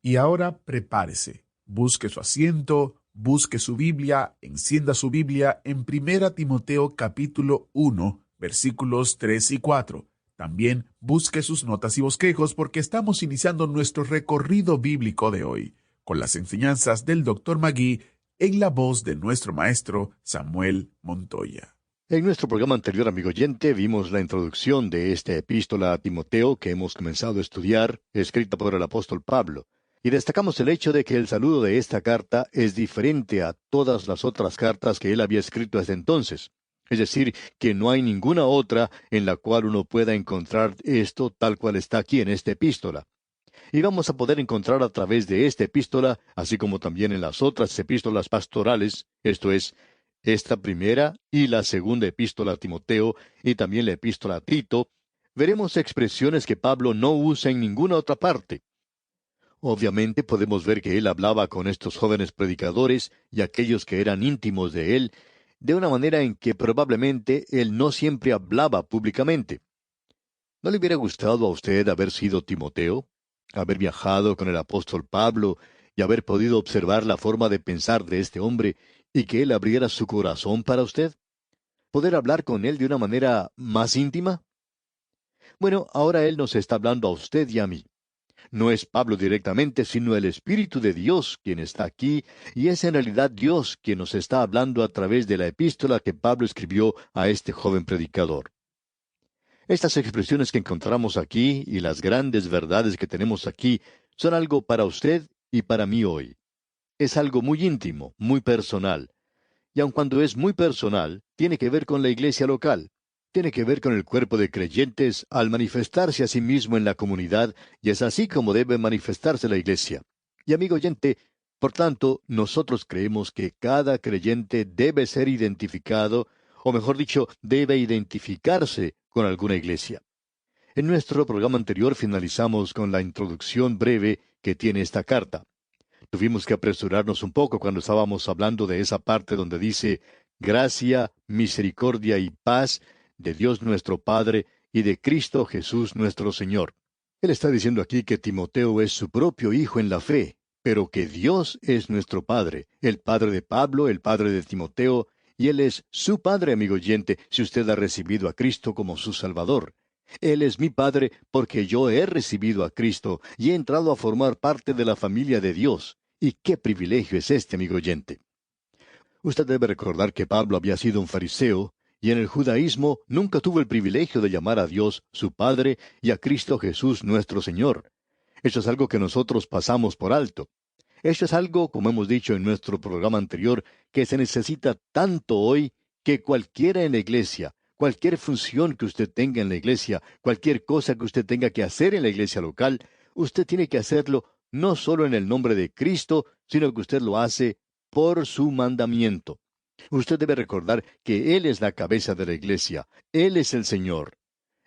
Y ahora prepárese, busque su asiento, busque su Biblia, encienda su Biblia en 1 Timoteo capítulo 1, versículos 3 y 4. También busque sus notas y bosquejos porque estamos iniciando nuestro recorrido bíblico de hoy, con las enseñanzas del Dr. Magui en la voz de nuestro maestro Samuel Montoya. En nuestro programa anterior, amigo oyente, vimos la introducción de esta epístola a Timoteo que hemos comenzado a estudiar, escrita por el apóstol Pablo. Y destacamos el hecho de que el saludo de esta carta es diferente a todas las otras cartas que él había escrito hasta entonces. Es decir, que no hay ninguna otra en la cual uno pueda encontrar esto tal cual está aquí en esta epístola. Y vamos a poder encontrar a través de esta epístola, así como también en las otras epístolas pastorales, esto es, esta primera y la segunda epístola a Timoteo y también la epístola a Tito, veremos expresiones que Pablo no usa en ninguna otra parte. Obviamente podemos ver que él hablaba con estos jóvenes predicadores y aquellos que eran íntimos de él, de una manera en que probablemente él no siempre hablaba públicamente. ¿No le hubiera gustado a usted haber sido Timoteo? Haber viajado con el apóstol Pablo y haber podido observar la forma de pensar de este hombre y que él abriera su corazón para usted? ¿Poder hablar con él de una manera más íntima? Bueno, ahora él nos está hablando a usted y a mí. No es Pablo directamente, sino el Espíritu de Dios quien está aquí, y es en realidad Dios quien nos está hablando a través de la epístola que Pablo escribió a este joven predicador. Estas expresiones que encontramos aquí y las grandes verdades que tenemos aquí son algo para usted y para mí hoy. Es algo muy íntimo, muy personal. Y aun cuando es muy personal, tiene que ver con la iglesia local. Tiene que ver con el cuerpo de creyentes al manifestarse a sí mismo en la comunidad, y es así como debe manifestarse la iglesia. Y amigo oyente, por tanto, nosotros creemos que cada creyente debe ser identificado, o mejor dicho, debe identificarse con alguna iglesia. En nuestro programa anterior finalizamos con la introducción breve que tiene esta carta. Tuvimos que apresurarnos un poco cuando estábamos hablando de esa parte donde dice, gracia, misericordia y paz de Dios nuestro Padre y de Cristo Jesús nuestro Señor. Él está diciendo aquí que Timoteo es su propio hijo en la fe, pero que Dios es nuestro Padre, el Padre de Pablo, el Padre de Timoteo, y Él es su Padre, amigo oyente, si usted ha recibido a Cristo como su Salvador. Él es mi Padre porque yo he recibido a Cristo y he entrado a formar parte de la familia de Dios. ¿Y qué privilegio es este, amigo oyente? Usted debe recordar que Pablo había sido un fariseo, y en el judaísmo nunca tuvo el privilegio de llamar a Dios su Padre y a Cristo Jesús nuestro Señor. Eso es algo que nosotros pasamos por alto. Eso es algo, como hemos dicho en nuestro programa anterior, que se necesita tanto hoy que cualquiera en la iglesia, cualquier función que usted tenga en la iglesia, cualquier cosa que usted tenga que hacer en la iglesia local, usted tiene que hacerlo no solo en el nombre de Cristo, sino que usted lo hace por su mandamiento. Usted debe recordar que Él es la cabeza de la iglesia, Él es el Señor.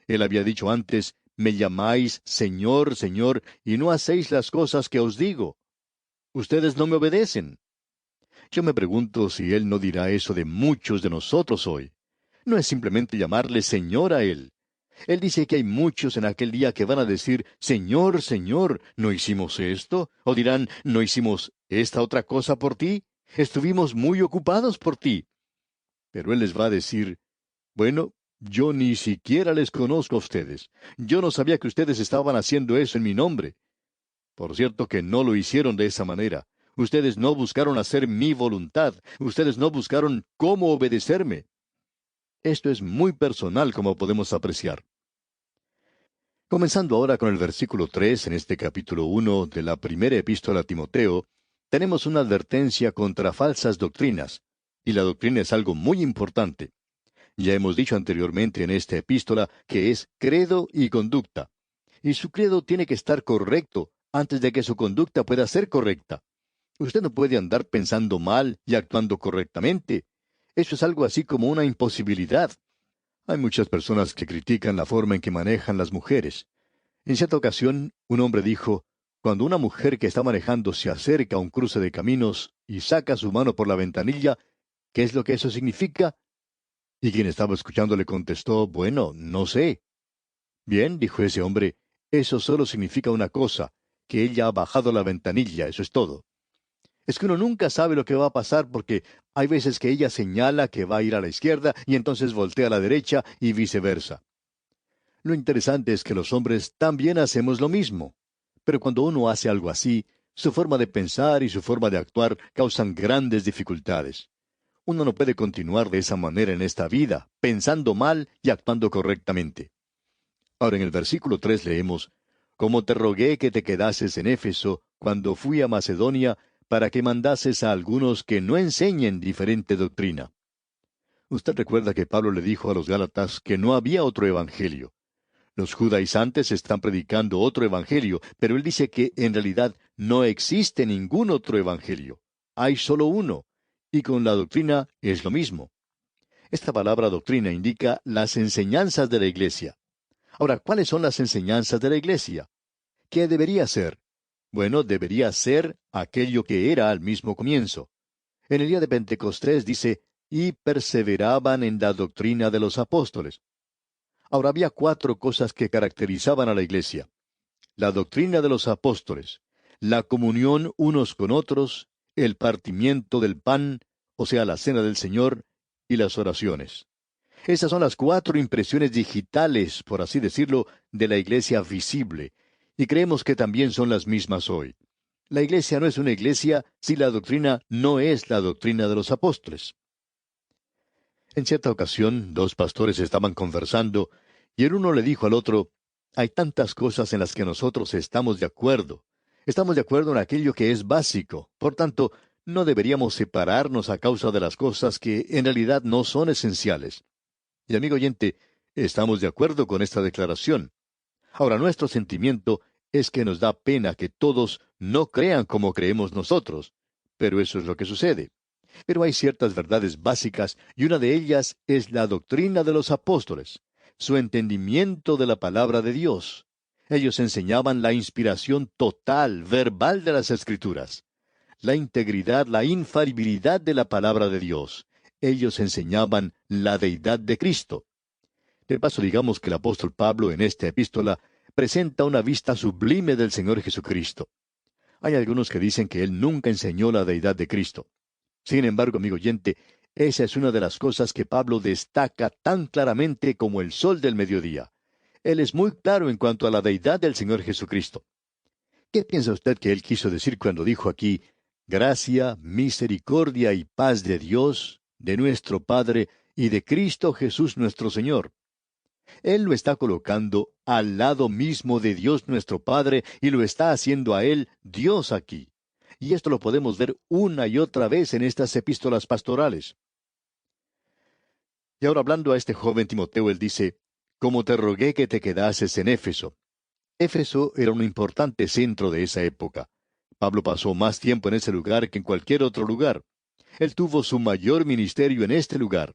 Él había dicho antes, me llamáis Señor, Señor, y no hacéis las cosas que os digo. Ustedes no me obedecen. Yo me pregunto si Él no dirá eso de muchos de nosotros hoy. No es simplemente llamarle Señor a Él. Él dice que hay muchos en aquel día que van a decir, Señor, Señor, ¿no hicimos esto? O dirán, ¿no hicimos esta otra cosa por ti? Estuvimos muy ocupados por ti. Pero Él les va a decir, bueno, yo ni siquiera les conozco a ustedes. Yo no sabía que ustedes estaban haciendo eso en mi nombre. Por cierto que no lo hicieron de esa manera. Ustedes no buscaron hacer mi voluntad. Ustedes no buscaron cómo obedecerme. Esto es muy personal, como podemos apreciar. Comenzando ahora con el versículo 3 en este capítulo 1 de la primera epístola a Timoteo, tenemos una advertencia contra falsas doctrinas. Y la doctrina es algo muy importante. Ya hemos dicho anteriormente en esta epístola que es credo y conducta. Y su credo tiene que estar correcto antes de que su conducta pueda ser correcta. Usted no puede andar pensando mal y actuando correctamente. Eso es algo así como una imposibilidad. Hay muchas personas que critican la forma en que manejan las mujeres. En cierta ocasión, un hombre dijo, cuando una mujer que está manejando se acerca a un cruce de caminos y saca su mano por la ventanilla, ¿qué es lo que eso significa? Y quien estaba escuchando le contestó, bueno, no sé. Bien, dijo ese hombre, eso solo significa una cosa, que ella ha bajado la ventanilla, eso es todo. Es que uno nunca sabe lo que va a pasar porque hay veces que ella señala que va a ir a la izquierda y entonces voltea a la derecha y viceversa. Lo interesante es que los hombres también hacemos lo mismo. Pero cuando uno hace algo así, su forma de pensar y su forma de actuar causan grandes dificultades. Uno no puede continuar de esa manera en esta vida, pensando mal y actuando correctamente. Ahora en el versículo 3 leemos, «Como te rogué que te quedases en Éfeso cuando fui a Macedonia, para que mandases a algunos que no enseñen diferente doctrina». Usted recuerda que Pablo le dijo a los Gálatas que no había otro evangelio. Los judaizantes están predicando otro evangelio, pero él dice que en realidad no existe ningún otro evangelio. Hay solo uno, y con la doctrina es lo mismo. Esta palabra doctrina indica las enseñanzas de la iglesia. Ahora, ¿cuáles son las enseñanzas de la iglesia? ¿Qué debería ser? Bueno, debería ser aquello que era al mismo comienzo. En el día de Pentecostés dice, y perseveraban en la doctrina de los apóstoles. Ahora había 4 cosas que caracterizaban a la iglesia: la doctrina de los apóstoles, la comunión unos con otros, el partimiento del pan, o sea, la cena del Señor, y las oraciones. Esas son las 4 impresiones digitales, por así decirlo, de la iglesia visible, y creemos que también son las mismas hoy. La iglesia no es una iglesia si la doctrina no es la doctrina de los apóstoles. En cierta ocasión, 2 pastores estaban conversando, y el uno le dijo al otro, «Hay tantas cosas en las que nosotros estamos de acuerdo. Estamos de acuerdo en aquello que es básico. Por tanto, no deberíamos separarnos a causa de las cosas que en realidad no son esenciales». Y amigo oyente, estamos de acuerdo con esta declaración. Ahora, nuestro sentimiento es que nos da pena que todos no crean como creemos nosotros, pero eso es lo que sucede. Pero hay ciertas verdades básicas, y una de ellas es la doctrina de los apóstoles, su entendimiento de la palabra de Dios. Ellos enseñaban la inspiración total, verbal de las Escrituras, la integridad, la infalibilidad de la palabra de Dios. Ellos enseñaban la deidad de Cristo. De paso, digamos que el apóstol Pablo en esta epístola presenta una vista sublime del Señor Jesucristo. Hay algunos que dicen que él nunca enseñó la deidad de Cristo. Sin embargo, amigo oyente, esa es una de las cosas que Pablo destaca tan claramente como el sol del mediodía. Él es muy claro en cuanto a la deidad del Señor Jesucristo. ¿Qué piensa usted que él quiso decir cuando dijo aquí, gracia, misericordia y paz de Dios, de nuestro Padre y de Cristo Jesús nuestro Señor? Él lo está colocando al lado mismo de Dios nuestro Padre y lo está haciendo a Él Dios aquí. Y esto lo podemos ver una y otra vez en estas epístolas pastorales. Y ahora hablando a este joven Timoteo, él dice, «Como te rogué que te quedases en Éfeso». Éfeso era un importante centro de esa época. Pablo pasó más tiempo en ese lugar que en cualquier otro lugar. Él tuvo su mayor ministerio en este lugar.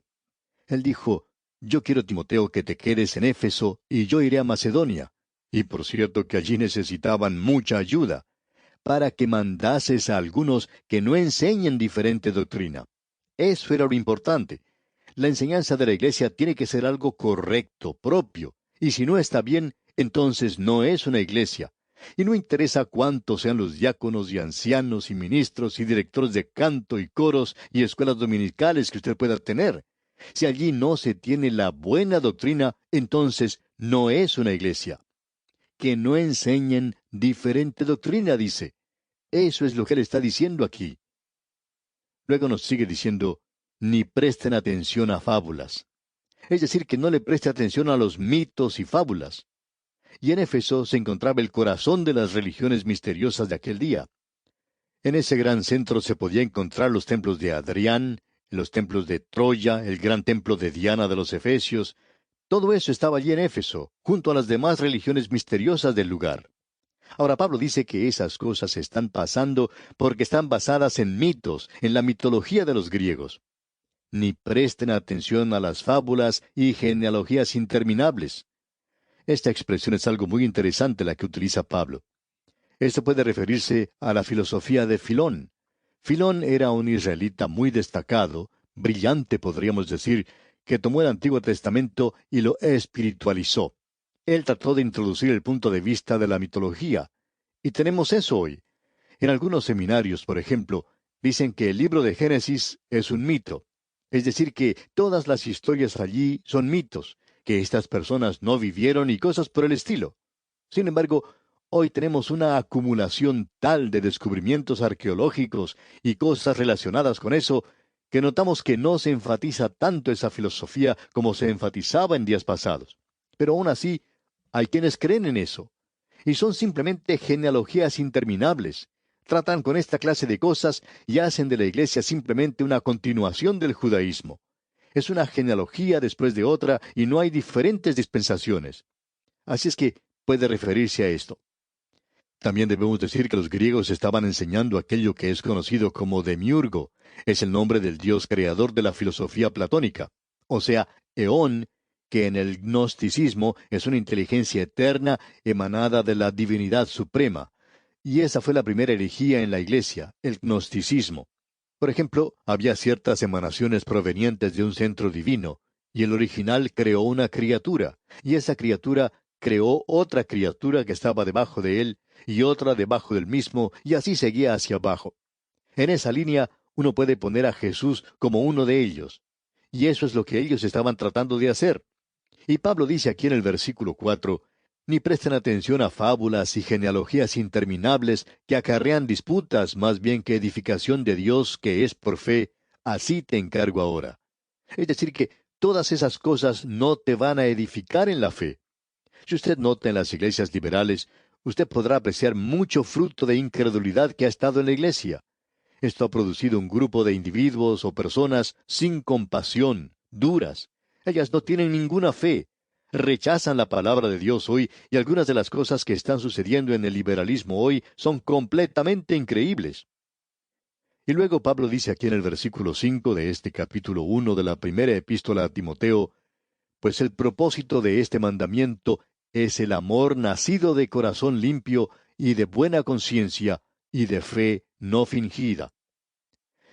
Él dijo, «Yo quiero, Timoteo, que te quedes en Éfeso, y yo iré a Macedonia». Y por cierto que allí necesitaban mucha ayuda, para que mandases a algunos que no enseñen diferente doctrina. Eso era lo importante. La enseñanza de la iglesia tiene que ser algo correcto, propio, y si no está bien, entonces no es una iglesia. Y no interesa cuántos sean los diáconos y ancianos y ministros y directores de canto y coros y escuelas dominicales que usted pueda tener. Si allí no se tiene la buena doctrina, entonces no es una iglesia. Que no enseñen diferente doctrina, dice. Eso es lo que él está diciendo aquí. Luego nos sigue diciendo, ni presten atención a fábulas. Es decir, que no le preste atención a los mitos y fábulas. Y en Éfeso se encontraba el corazón de las religiones misteriosas de aquel día. En ese gran centro se podía encontrar los templos de Adrián, los templos de Troya, el gran templo de Diana de los Efesios. Todo eso estaba allí en Éfeso, junto a las demás religiones misteriosas del lugar. Ahora Pablo dice que esas cosas están pasando porque están basadas en mitos, en la mitología de los griegos. Ni presten atención a las fábulas y genealogías interminables. Esta expresión es algo muy interesante la que utiliza Pablo. Esto puede referirse a la filosofía de Filón. Filón era un israelita muy destacado, brillante podríamos decir, que tomó el Antiguo Testamento y lo espiritualizó. Él trató de introducir el punto de vista de la mitología. Y tenemos eso hoy. En algunos seminarios, por ejemplo, dicen que el libro de Génesis es un mito. Es decir, que todas las historias allí son mitos, que estas personas no vivieron y cosas por el estilo. Sin embargo, hoy tenemos una acumulación tal de descubrimientos arqueológicos y cosas relacionadas con eso, que notamos que no se enfatiza tanto esa filosofía como se enfatizaba en días pasados. Pero aún así, hay quienes creen en eso. Y son simplemente genealogías interminables. Tratan con esta clase de cosas y hacen de la iglesia simplemente una continuación del judaísmo. Es una genealogía después de otra y no hay diferentes dispensaciones. Así es que puede referirse a esto. También debemos decir que los griegos estaban enseñando aquello que es conocido como demiurgo. Es el nombre del dios creador de la filosofía platónica. O sea, Eón, que en el gnosticismo es una inteligencia eterna emanada de la divinidad suprema. Y esa fue la primera herejía en la iglesia, el gnosticismo. Por ejemplo, había ciertas emanaciones provenientes de un centro divino, y el original creó una criatura, y esa criatura creó otra criatura que estaba debajo de él, y otra debajo del mismo, y así seguía hacia abajo. En esa línea uno puede poner a Jesús como uno de ellos. Y eso es lo que ellos estaban tratando de hacer. Y Pablo dice aquí en el versículo 4, ni presten atención a fábulas y genealogías interminables que acarrean disputas más bien que edificación de Dios que es por fe, así te encargo ahora. Es decir, que todas esas cosas no te van a edificar en la fe. Si usted nota en las iglesias liberales, usted podrá apreciar mucho fruto de incredulidad que ha estado en la iglesia. Esto ha producido un grupo de individuos o personas sin compasión, duras. Ellas no tienen ninguna fe. Rechazan la palabra de Dios hoy y algunas de las cosas que están sucediendo en el liberalismo hoy son completamente increíbles. Y luego Pablo dice aquí en el versículo 5 de este capítulo 1 de la primera epístola a Timoteo, pues el propósito de este mandamiento es el amor nacido de corazón limpio y de buena conciencia y de fe no fingida.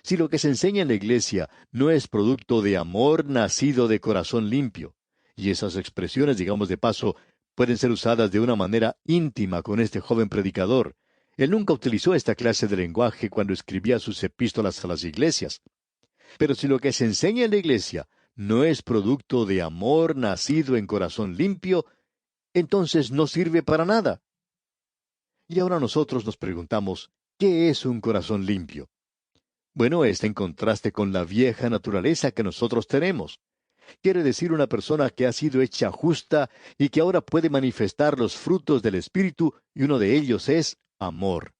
Si lo que se enseña en la iglesia no es producto de amor nacido de corazón limpio, y esas expresiones, digamos de paso, pueden ser usadas de una manera íntima con este joven predicador. Él nunca utilizó esta clase de lenguaje cuando escribía sus epístolas a las iglesias. Pero si lo que se enseña en la iglesia no es producto de amor nacido en corazón limpio, entonces no sirve para nada. Y ahora nosotros nos preguntamos, ¿qué es un corazón limpio? Bueno, está en contraste con la vieja naturaleza que nosotros tenemos. Quiere decir una persona que ha sido hecha justa y que ahora puede manifestar los frutos del Espíritu, y uno de ellos es amor.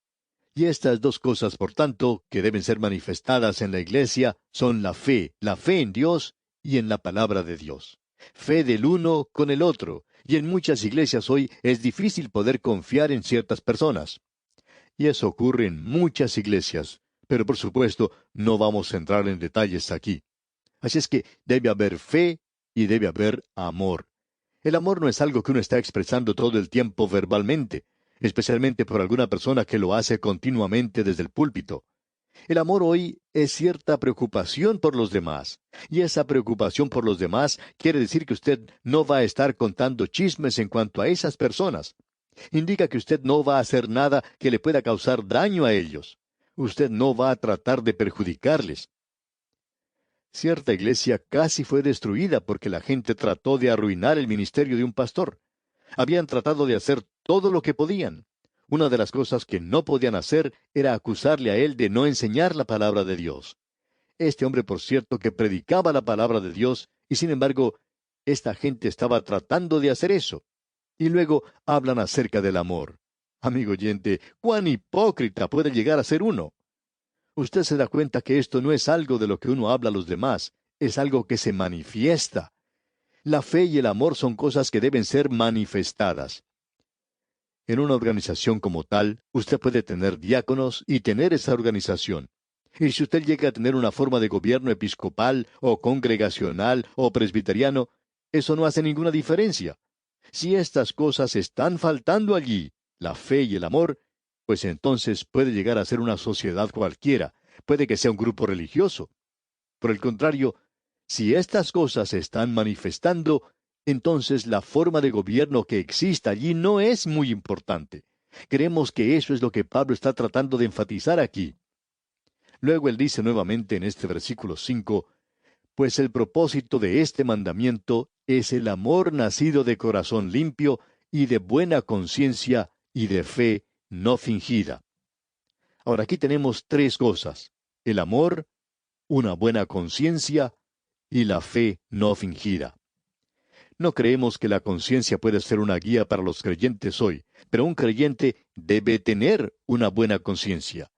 Y estas dos cosas, por tanto, que deben ser manifestadas en la iglesia, son la fe en Dios y en la palabra de Dios. Fe del uno con el otro, y en muchas iglesias hoy es difícil poder confiar en ciertas personas. Y eso ocurre en muchas iglesias, pero por supuesto no vamos a entrar en detalles aquí. Así es que debe haber fe y debe haber amor. El amor no es algo que uno está expresando todo el tiempo verbalmente, especialmente por alguna persona que lo hace continuamente desde el púlpito. El amor hoy es cierta preocupación por los demás, y esa preocupación por los demás quiere decir que usted no va a estar contando chismes en cuanto a esas personas. Indica que usted no va a hacer nada que le pueda causar daño a ellos. Usted no va a tratar de perjudicarles. Cierta iglesia casi fue destruida porque la gente trató de arruinar el ministerio de un pastor. Habían tratado de hacer todo lo que podían. Una de las cosas que no podían hacer era acusarle a él de no enseñar la palabra de Dios. Este hombre, por cierto, que predicaba la palabra de Dios, y sin embargo, esta gente estaba tratando de hacer eso. Y luego hablan acerca del amor. Amigo oyente, ¿cuán hipócrita puede llegar a ser uno? Usted se da cuenta que esto no es algo de lo que uno habla a los demás, es algo que se manifiesta. La fe y el amor son cosas que deben ser manifestadas. En una organización como tal, usted puede tener diáconos y tener esa organización. Y si usted llega a tener una forma de gobierno episcopal o congregacional o presbiteriano, eso no hace ninguna diferencia. Si estas cosas están faltando allí, la fe y el amor, pues entonces puede llegar a ser una sociedad cualquiera, puede que sea un grupo religioso. Por el contrario, si estas cosas se están manifestando, entonces la forma de gobierno que exista allí no es muy importante. Creemos que eso es lo que Pablo está tratando de enfatizar aquí. Luego él dice nuevamente en este versículo 5, pues el propósito de este mandamiento es el amor nacido de corazón limpio y de buena conciencia y de fe no fingida. Ahora aquí tenemos tres cosas: el amor, una buena conciencia y la fe no fingida. No creemos que la conciencia puede ser una guía para los creyentes hoy, pero un creyente debe tener una buena conciencia.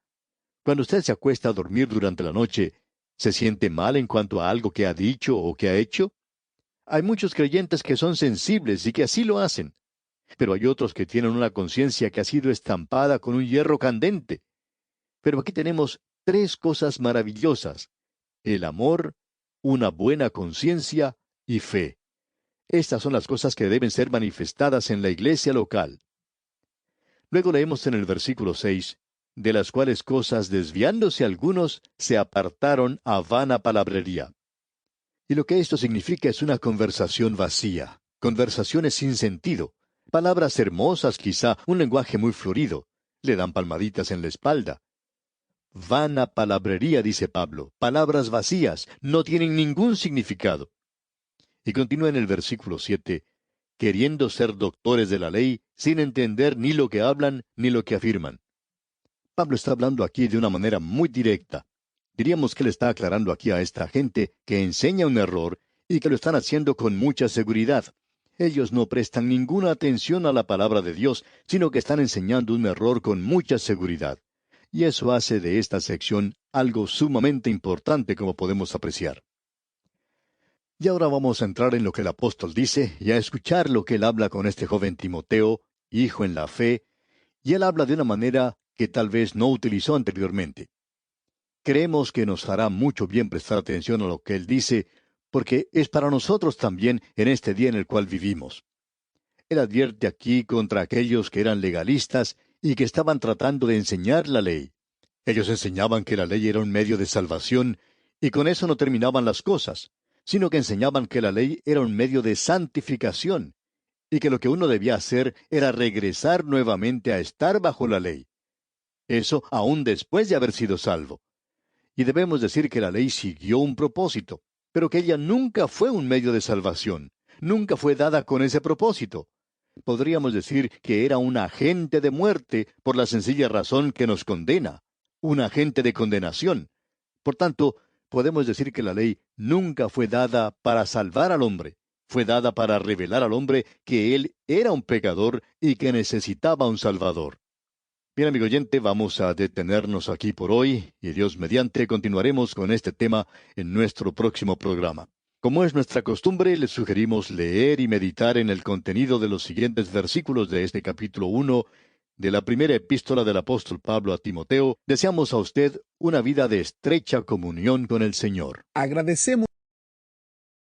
Cuando usted se acuesta a dormir durante la noche, ¿se siente mal en cuanto a algo que ha dicho o que ha hecho? Hay muchos creyentes que son sensibles y que así lo hacen, pero hay otros que tienen una conciencia que ha sido estampada con un hierro candente. Pero aquí tenemos tres cosas maravillosas: el amor, una buena conciencia y fe. Estas son las cosas que deben ser manifestadas en la iglesia local. Luego leemos en el versículo 6, de las cuales cosas desviándose algunos se apartaron a vana palabrería. Y lo que esto significa es una conversación vacía, conversaciones sin sentido, palabras hermosas quizá, un lenguaje muy florido, le dan palmaditas en la espalda. Vana palabrería, dice Pablo, palabras vacías, no tienen ningún significado. Y continúa en el versículo 7, queriendo ser doctores de la ley, sin entender ni lo que hablan ni lo que afirman. Pablo está hablando aquí de una manera muy directa. Diríamos que él está aclarando aquí a esta gente que enseña un error y que lo están haciendo con mucha seguridad. Ellos no prestan ninguna atención a la palabra de Dios, sino que están enseñando un error con mucha seguridad. Y eso hace de esta sección algo sumamente importante, como podemos apreciar. Y ahora vamos a entrar en lo que el apóstol dice y a escuchar lo que él habla con este joven Timoteo, hijo en la fe, y él habla de una manera que tal vez no utilizó anteriormente. Creemos que nos hará mucho bien prestar atención a lo que él dice, porque es para nosotros también en este día en el cual vivimos. Él advierte aquí contra aquellos que eran legalistas y que estaban tratando de enseñar la ley. Ellos enseñaban que la ley era un medio de salvación, y con eso no terminaban las cosas, sino que enseñaban que la ley era un medio de santificación, y que lo que uno debía hacer era regresar nuevamente a estar bajo la ley. Eso aún después de haber sido salvo. Y debemos decir que la ley siguió un propósito, pero que ella nunca fue un medio de salvación, nunca fue dada con ese propósito. Podríamos decir que era un agente de muerte por la sencilla razón que nos condena, un agente de condenación. Por tanto, podemos decir que la ley nunca fue dada para salvar al hombre, fue dada para revelar al hombre que él era un pecador y que necesitaba un Salvador. Bien, amigo oyente, vamos a detenernos aquí por hoy y Dios mediante continuaremos con este tema en nuestro próximo programa. Como es nuestra costumbre, les sugerimos leer y meditar en el contenido de los siguientes versículos de este capítulo 1 de la primera epístola del apóstol Pablo a Timoteo. Deseamos a usted una vida de estrecha comunión con el Señor. Agradecemos